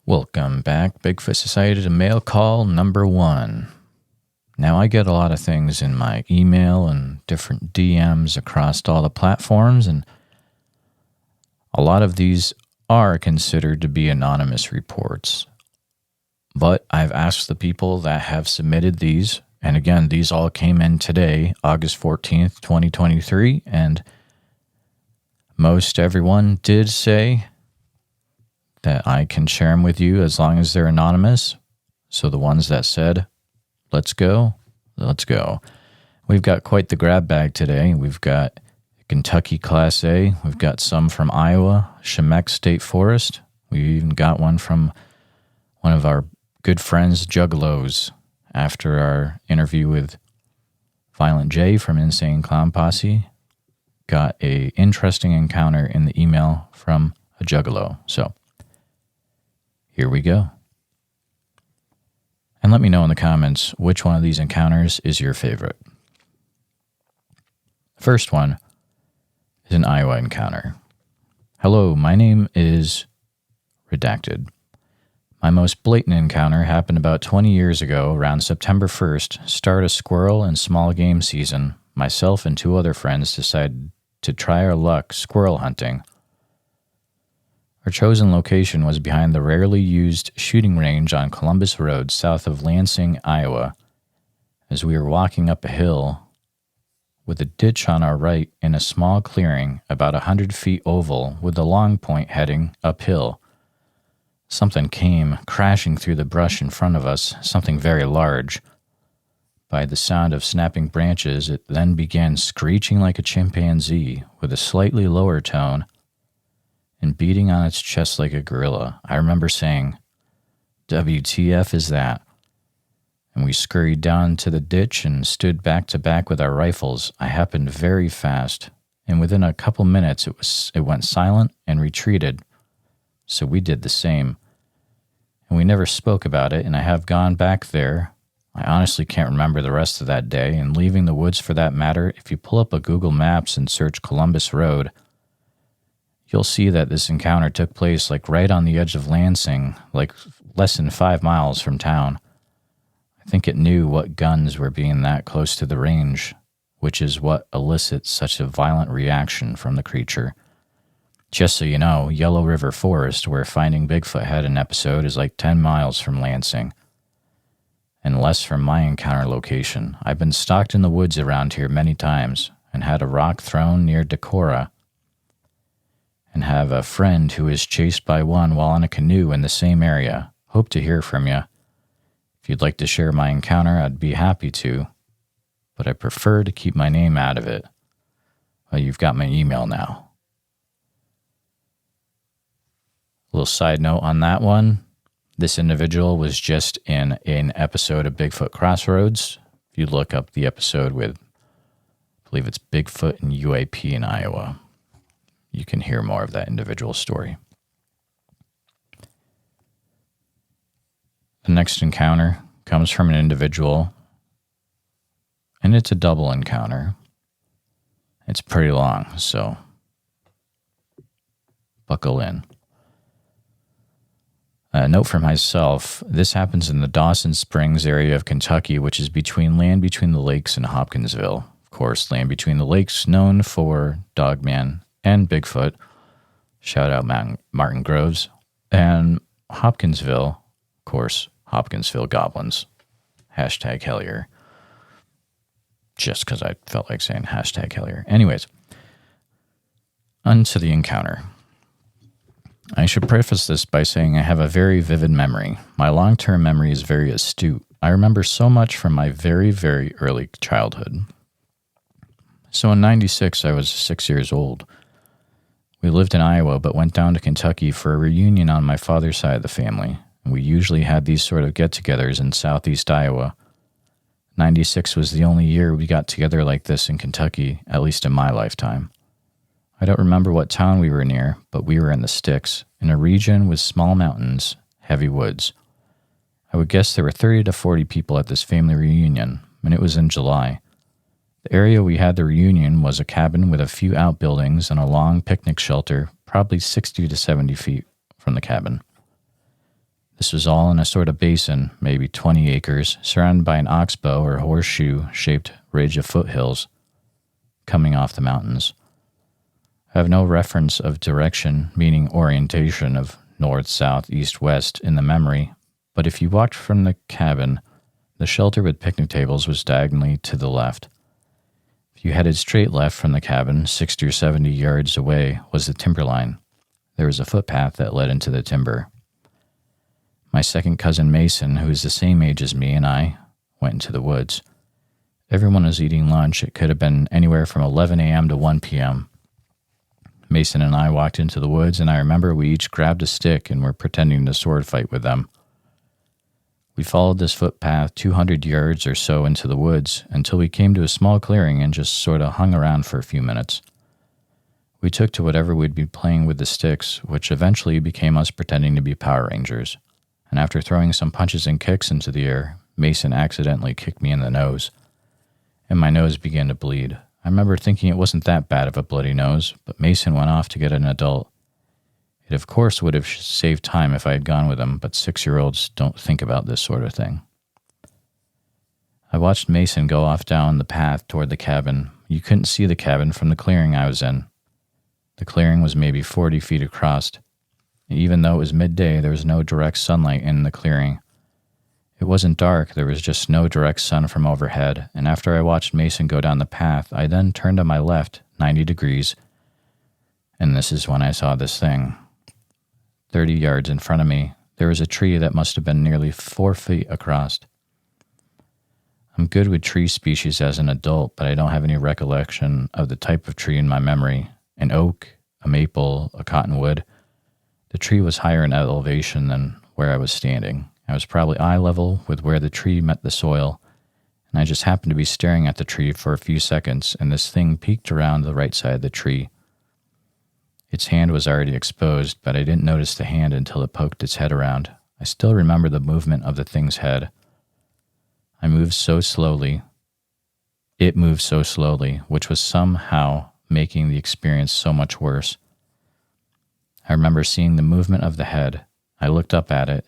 Welcome back, Bigfoot Society, to mail call number 1. Now, I get a lot of things in my email and different DMs across all the platforms, and a lot of these are considered to be anonymous reports. But I've asked the people that have submitted these, and again, these all came in today, August 14th, 2023, and most everyone did say that I can share them with you as long as they're anonymous. So the ones that said, let's go. We've got quite the grab bag today. We've got Kentucky Class A. We've got some from Iowa, Shimek State Forest. We even got one from one of our good friends, Juggalos, after our interview with Violent J from Insane Clown Posse. Got a interesting encounter in the email from a Juggalo. So here we go. And let me know in the comments which one of these encounters is your favorite. The first one is an Iowa encounter. Hello, my name is Redacted. My most blatant encounter happened about 20 years ago, around September 1st, start of squirrel and small game season. Myself and 2 other friends decided to try our luck squirrel hunting. Our chosen location was behind the rarely used shooting range on Columbus Road, south of Lansing, Iowa. As we were walking up a hill with a ditch on our right in a small clearing about 100 feet oval with the long point heading uphill, something came crashing through the brush in front of us, something very large. By the sound of snapping branches, it then began screeching like a chimpanzee with a slightly lower tone and beating on its chest like a gorilla. I remember saying, WTF is that? And we scurried down to the ditch and stood back to back with our rifles. I happened very fast, and within a couple minutes it went silent and retreated. So we did the same. And we never spoke about it, and I have gone back there. I honestly can't remember the rest of that day, and leaving the woods for that matter, if you pull up a Google Maps and search Columbus Road, you'll see that this encounter took place like right on the edge of Lansing, like less than 5 miles from town. I think it knew what guns were being that close to the range, which is what elicits such a violent reaction from the creature. Just so you know, Yellow River Forest, where Finding Bigfoot had an episode, is like 10 miles from Lansing, and less from my encounter location. I've been stalked in the woods around here many times, and had a rock thrown near Decorah, and have a friend who is chased by one while on a canoe in the same area. Hope to hear from you. If you'd like to share my encounter, I'd be happy to, but I prefer to keep my name out of it. Well, you've got my email now. A little side note on that one. This individual was just in an episode of Bigfoot Crossroads. If you look up the episode with, I believe it's Bigfoot and UAP in Iowa, you can hear more of that individual story. The next encounter comes from an individual, and it's a double encounter. It's pretty long, so buckle in. A note for myself, this happens in the Dawson Springs area of Kentucky, which is land between the lakes and Hopkinsville. Of course, land between the lakes, known for Dogman and Bigfoot, shout out Martin Groves, and Hopkinsville, of course, Hopkinsville Goblins, #Hellier, just because I felt like saying #Hellier. Anyways, onto the encounter. I should preface this by saying I have a very vivid memory. My long-term memory is very astute. I remember so much from my very, very early childhood. So in '96, I was 6 years old. We lived in Iowa, but went down to Kentucky for a reunion on my father's side of the family. We usually had these sort of get-togethers in southeast Iowa. '96 was the only year we got together like this in Kentucky, at least in my lifetime. I don't remember what town we were near, but we were in the sticks, in a region with small mountains, heavy woods. I would guess there were 30 to 40 people at this family reunion, and it was in July. The area we had the reunion was a cabin with a few outbuildings and a long picnic shelter, probably 60 to 70 feet from the cabin. This was all in a sort of basin, maybe 20 acres, surrounded by an oxbow or horseshoe-shaped ridge of foothills coming off the mountains. I have no reference of direction, meaning orientation of north, south, east, west in the memory, but if you walked from the cabin, the shelter with picnic tables was diagonally to the left. If you headed straight left from the cabin, 60 or 70 yards away was the timberline. There was a footpath that led into the timber. My second cousin Mason, who is the same age as me, and I went into the woods. Everyone was eating lunch. It could have been anywhere from 11 a.m. to 1 p.m. Mason and I walked into the woods, and I remember we each grabbed a stick and were pretending to sword fight with them. We followed this footpath 200 yards or so into the woods until we came to a small clearing and just sort of hung around for a few minutes. We took to whatever we'd be playing with the sticks, which eventually became us pretending to be Power Rangers. And after throwing some punches and kicks into the air, Mason accidentally kicked me in the nose, and my nose began to bleed. I remember thinking it wasn't that bad of a bloody nose, but Mason went off to get an adult. It of course would have saved time if I had gone with him, but 6-year-olds don't think about this sort of thing. I watched Mason go off down the path toward the cabin. You couldn't see the cabin from the clearing I was in. The clearing was maybe 40 feet across. Even though it was midday, there was no direct sunlight in the clearing. It wasn't dark, there was just no direct sun from overhead, and after I watched Mason go down the path, I then turned to my left, 90 degrees, and this is when I saw this thing. 30 yards in front of me, there was a tree that must have been nearly 4 feet across. I'm good with tree species as an adult, but I don't have any recollection of the type of tree in my memory. An oak, a maple, a cottonwood. The tree was higher in elevation than where I was standing. I was probably eye level with where the tree met the soil, and I just happened to be staring at the tree for a few seconds, and this thing peeked around the right side of the tree. Its hand was already exposed, but I didn't notice the hand until it poked its head around. I still remember the movement of the thing's head. It moved so slowly, which was somehow making the experience so much worse. I remember seeing the movement of the head. I looked up at it,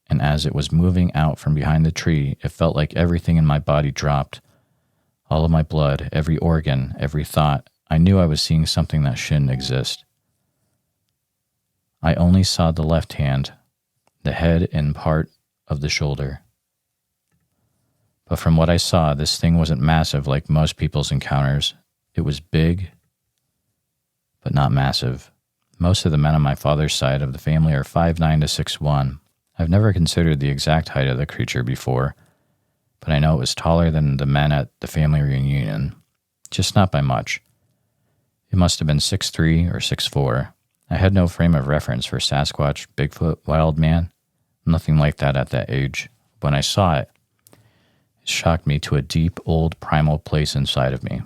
and as it was moving out from behind the tree, it felt like everything in my body dropped. All of my blood, every organ, every thought. I knew I was seeing something that shouldn't exist. I only saw the left hand, the head and part of the shoulder. But from what I saw, this thing wasn't massive like most people's encounters. It was big, but not massive. Most of the men on my father's side of the family are 5'9" to 6'1". I've never considered the exact height of the creature before, but I know it was taller than the men at the family reunion, just not by much. It must have been 6'3" or 6'4". I had no frame of reference for Sasquatch, Bigfoot, wild man, nothing like that at that age. When I saw it, it shocked me to a deep, old, primal place inside of me.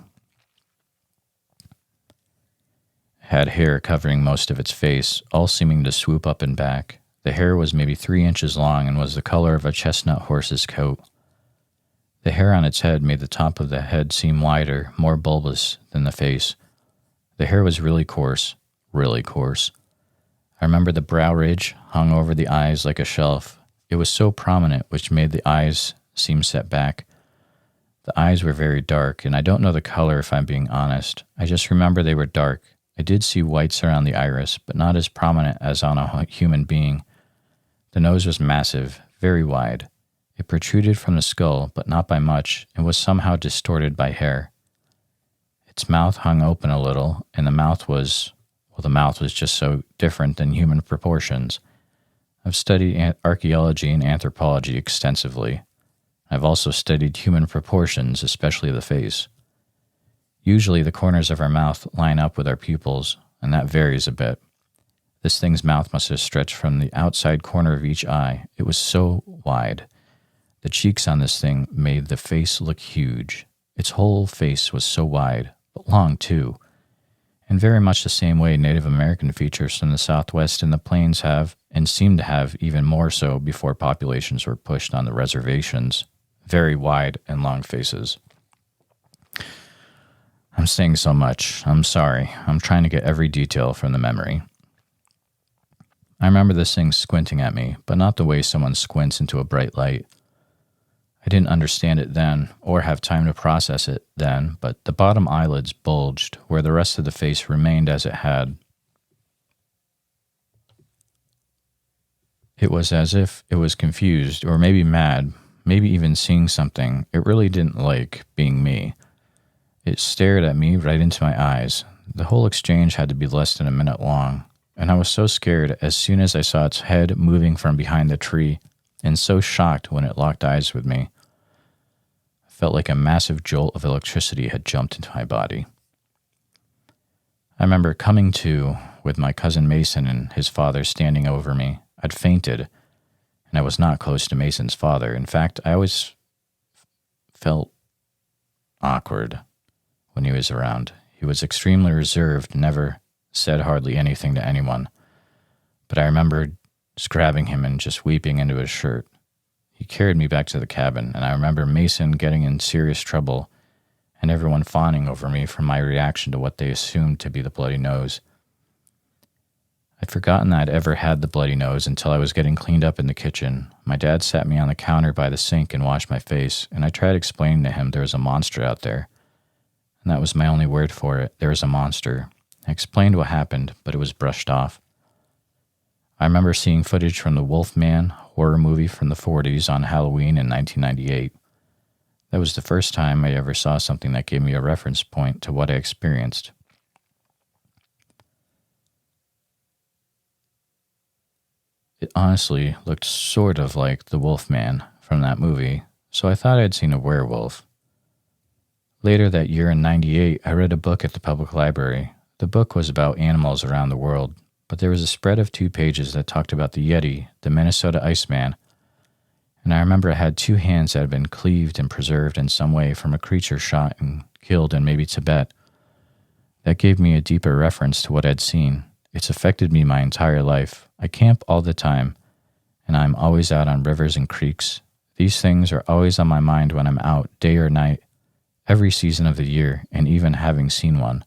It had hair covering most of its face, all seeming to swoop up and back. The hair was maybe 3 inches long and was the color of a chestnut horse's coat. The hair on its head made the top of the head seem wider, more bulbous than the face. The hair was really coarse. I remember the brow ridge hung over the eyes like a shelf. It was so prominent, which made the eyes seem set back. The eyes were very dark, and I don't know the color if I'm being honest. I just remember they were dark. I did see whites around the iris, but not as prominent as on a human being. The nose was massive, very wide. It protruded from the skull, but not by much, and was somehow distorted by hair. Its mouth hung open a little, and the mouth was just so different than human proportions. I've studied archaeology and anthropology extensively. I've also studied human proportions, especially the face. Usually the corners of our mouth line up with our pupils, and that varies a bit. This thing's mouth must have stretched from the outside corner of each eye. It was so wide. The cheeks on this thing made the face look huge. Its whole face was so wide, but long too, in very much the same way Native American features from the Southwest and the Plains have, and seem to have even more so before populations were pushed on the reservations. Very wide and long faces. I'm saying so much. I'm sorry. I'm trying to get every detail from the memory. I remember this thing squinting at me, but not the way someone squints into a bright light. I didn't understand it then, or have time to process it then, but the bottom eyelids bulged where the rest of the face remained as it had. It was as if it was confused, or maybe mad, maybe even seeing something it really didn't like being me. It stared at me right into my eyes. The whole exchange had to be less than a minute long, and I was so scared as soon as I saw its head moving from behind the tree, and so shocked when it locked eyes with me. I felt like a massive jolt of electricity had jumped into my body. I remember coming to with my cousin Mason and his father standing over me. I'd fainted, and I was not close to Mason's father. In fact, I always felt awkward when he was around. He was extremely reserved, never said hardly anything to anyone. But I remember just grabbing him and just weeping into his shirt. He carried me back to the cabin, and I remember Mason getting in serious trouble and everyone fawning over me for my reaction to what they assumed to be the bloody nose. I'd forgotten I'd ever had the bloody nose until I was getting cleaned up in the kitchen. My dad sat me on the counter by the sink and washed my face, and I tried explaining to him there was a monster out there. And that was my only word for it. There was a monster. I explained what happened, but it was brushed off. I remember seeing footage from the Wolfman horror movie from the 40s on Halloween in 1998. That was the first time I ever saw something that gave me a reference point to what I experienced. It honestly looked sort of like the Wolfman from that movie, so I thought I'd seen a werewolf. Later that year in 98, I read a book at the public library. The book was about animals around the world, but there was a spread of 2 pages that talked about the Yeti, the Minnesota Iceman, and I remember it had 2 hands that had been cleaved and preserved in some way from a creature shot and killed in maybe Tibet. That gave me a deeper reference to what I'd seen. It's affected me my entire life. I camp all the time, and I'm always out on rivers and creeks. These things are always on my mind when I'm out, day or night, every season of the year, and even having seen one.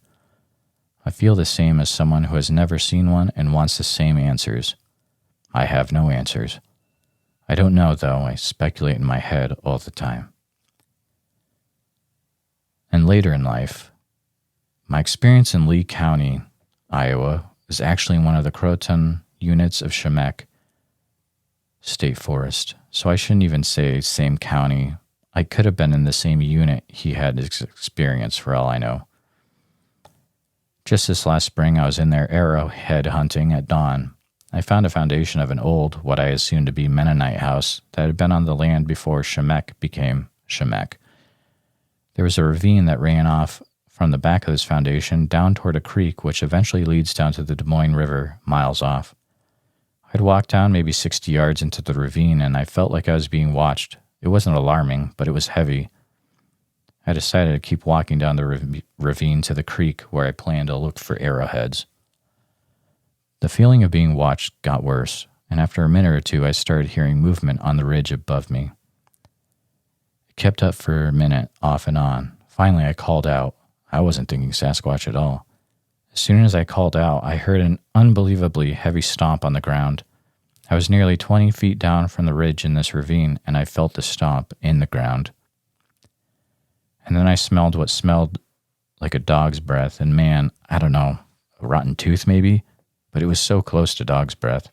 I feel the same as someone who has never seen one and wants the same answers. I have no answers. I don't know, though. I speculate in my head all the time. And later in life, my experience in Lee County, Iowa, was actually in one of the Croton units of Shimek State Forest. So I shouldn't even say same county. I could have been in the same unit he had experience for all I know. Just this last spring, I was in there arrowhead hunting at dawn. I found a foundation of an old, what I assumed to be Mennonite house that had been on the land before Shimek became Shimek. There was a ravine that ran off from the back of this foundation down toward a creek which eventually leads down to the Des Moines River miles off. I'd walked down maybe 60 yards into the ravine and I felt like I was being watched. It wasn't alarming, but it was heavy. I decided to keep walking down the ravine to the creek where I planned to look for arrowheads. The feeling of being watched got worse, and after a minute or two I started hearing movement on the ridge above me. It kept up for a minute, off and on. Finally I called out. I wasn't thinking Sasquatch at all. As soon as I called out, I heard an unbelievably heavy stomp on the ground. I was nearly 20 feet down from the ridge in this ravine, and I felt the stomp in the ground. And then I smelled what smelled like a dog's breath, and man, I don't know, a rotten tooth maybe, but it was so close to dog's breath.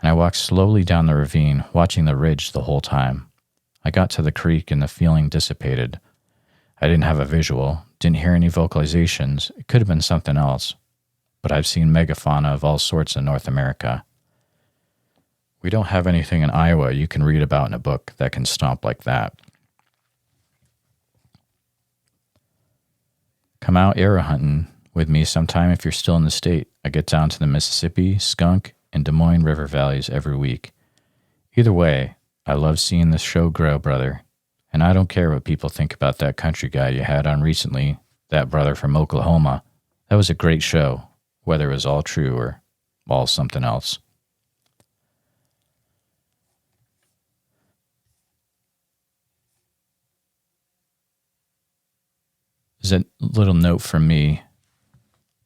And I walked slowly down the ravine, watching the ridge the whole time. I got to the creek and the feeling dissipated. I didn't have a visual, didn't hear any vocalizations. It could have been something else, but I've seen megafauna of all sorts in North America. We don't have anything in Iowa you can read about in a book that can stomp like that. Come out arrow hunting with me sometime if you're still in the state. I get down to the Mississippi, Skunk, and Des Moines River valleys every week. Either way, I love seeing this show grow, brother. And I don't care what people think about that country guy you had on recently, that brother from Oklahoma. That was a great show, whether it was all true or all something else. There's a little note from me.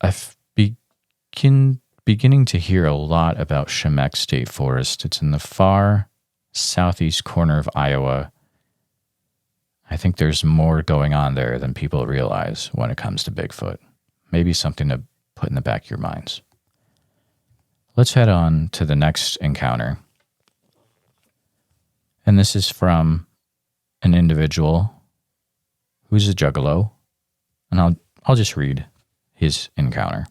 I've been beginning to hear a lot about Shimek State Forest. It's in the far southeast corner of Iowa. I think there's more going on there than people realize when it comes to Bigfoot. Maybe something to put in the back of your minds. Let's head on to the next encounter. And this is from an individual who's a Juggalo. And I'll just read his encounter.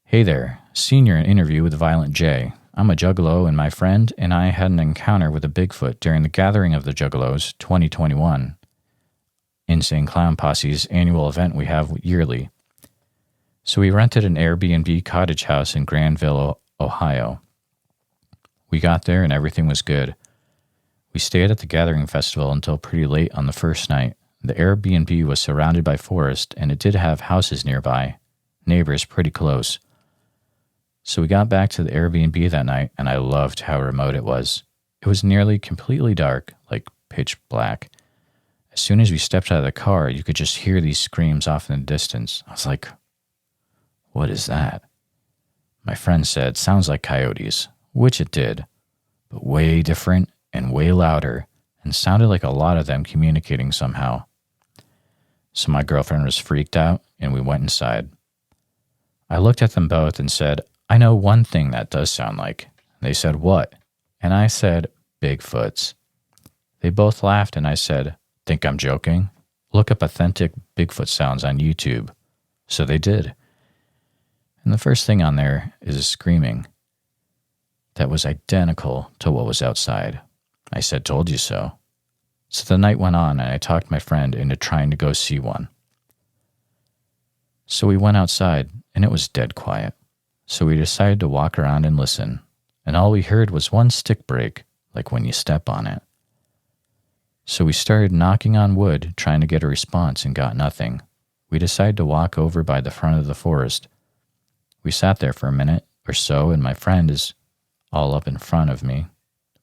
Hey there, senior interview with Violent J. I'm a Juggalo, and my friend and I had an encounter with a Bigfoot during the Gathering of the Juggalos 2021, Insane Clown Posse's annual event we have yearly. So we rented an Airbnb cottage house in Granville, Ohio. We got there and everything was good. We stayed at the Gathering Festival until pretty late on the first night. The Airbnb was surrounded by forest, and it did have houses nearby, neighbors pretty close. So we got back to the Airbnb that night, and I loved how remote it was. It was nearly completely dark, like pitch black. As soon as we stepped out of the car, you could just hear these screams off in the distance. I was like, what is that? My friend said, sounds like coyotes, which it did, but way different and way louder, and sounded like a lot of them communicating somehow. So my girlfriend was freaked out, and we went inside. I looked at them both and said, I know one thing that does sound like. They said, what? And I said, Bigfoots. They both laughed, and I said, think I'm joking? Look up authentic Bigfoot sounds on YouTube. So they did. And the first thing on there is a screaming that was identical to what was outside. I said, told you so. So the night went on, and I talked my friend into trying to go see one. So we went outside, and it was dead quiet. So we decided to walk around and listen, and all we heard was one stick break, like when you step on it. So we started knocking on wood, trying to get a response, and got nothing. We decided to walk over by the front of the forest. We sat there for a minute or so, and my friend is all up in front of me,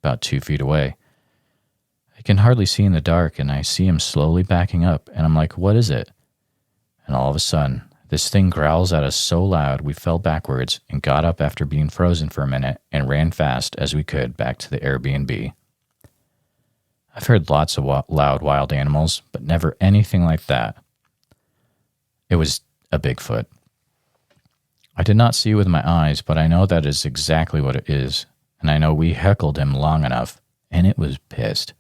about 2 feet away. I can hardly see in the dark, and I see him slowly backing up, and I'm like, what is it? And all of a sudden, this thing growls at us so loud we fell backwards and got up after being frozen for a minute and ran fast as we could back to the Airbnb. I've heard lots of loud wild animals, but never anything like that. It was a Bigfoot. I did not see it with my eyes, but I know that is exactly what it is, and I know we heckled him long enough, and it was pissed.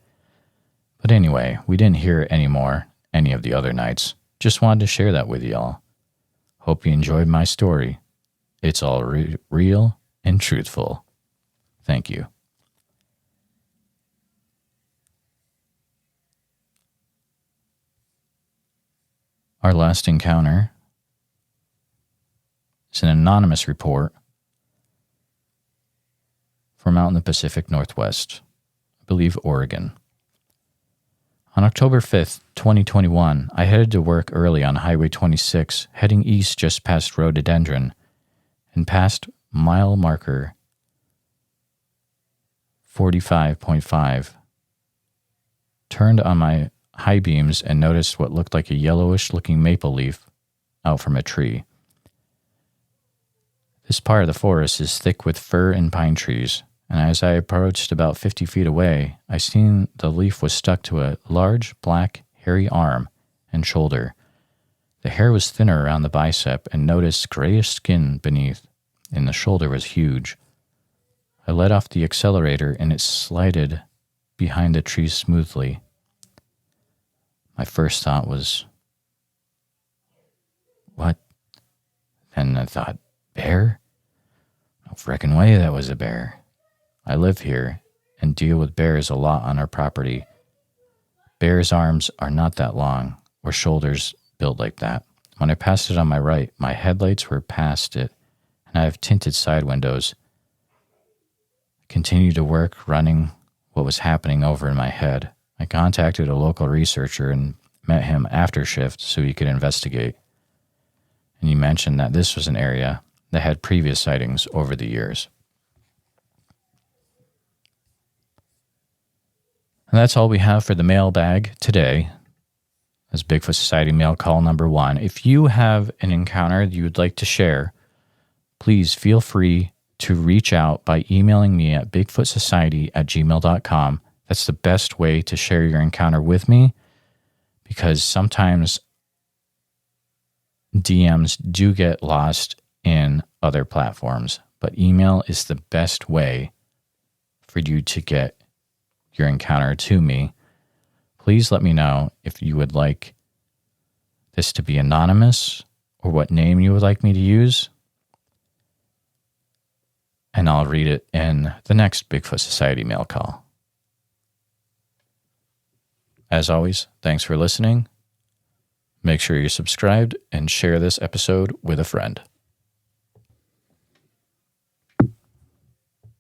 But anyway, we didn't hear it anymore any of the other nights. Just wanted to share that with y'all. Hope you enjoyed my story. It's all real and truthful. Thank you. Our last encounter is an anonymous report from out in the Pacific Northwest, I believe Oregon. On October 5th, 2021, I headed to work early on Highway 26, heading east just past Rhododendron and past mile marker 45.5. Turned on my high beams and noticed what looked like a yellowish-looking maple leaf out from a tree. This part of the forest is thick with fir and pine trees, and as I approached about 50 feet away, I seen the leaf was stuck to a large, black, hairy arm and shoulder. The hair was thinner around the bicep and noticed grayish skin beneath, and the shoulder was huge. I let off the accelerator and it slided behind the tree smoothly. My first thought was, what? Then I thought, bear? No frickin' way that was a bear. I live here and deal with bears a lot on our property. Bears' arms are not that long, or shoulders built like that. When I passed it on my right, my headlights were past it, and I have tinted side windows. I continued to work, running what was happening over in my head. I contacted a local researcher and met him after shift so he could investigate. And he mentioned that this was an area that had previous sightings over the years. And that's all we have for the mailbag today. As Bigfoot Society mail call number 1. If you have an encounter that you would like to share, please feel free to reach out by emailing me at bigfootsociety@gmail.com. That's the best way to share your encounter with me, because sometimes DMs do get lost in other platforms, but email is the best way for you to get your encounter to me. Please let me know if you would like this to be anonymous or what name you would like me to use, and I'll read it in the next Bigfoot Society mail call. As always, thanks for listening. Make sure you're subscribed and share this episode with a friend.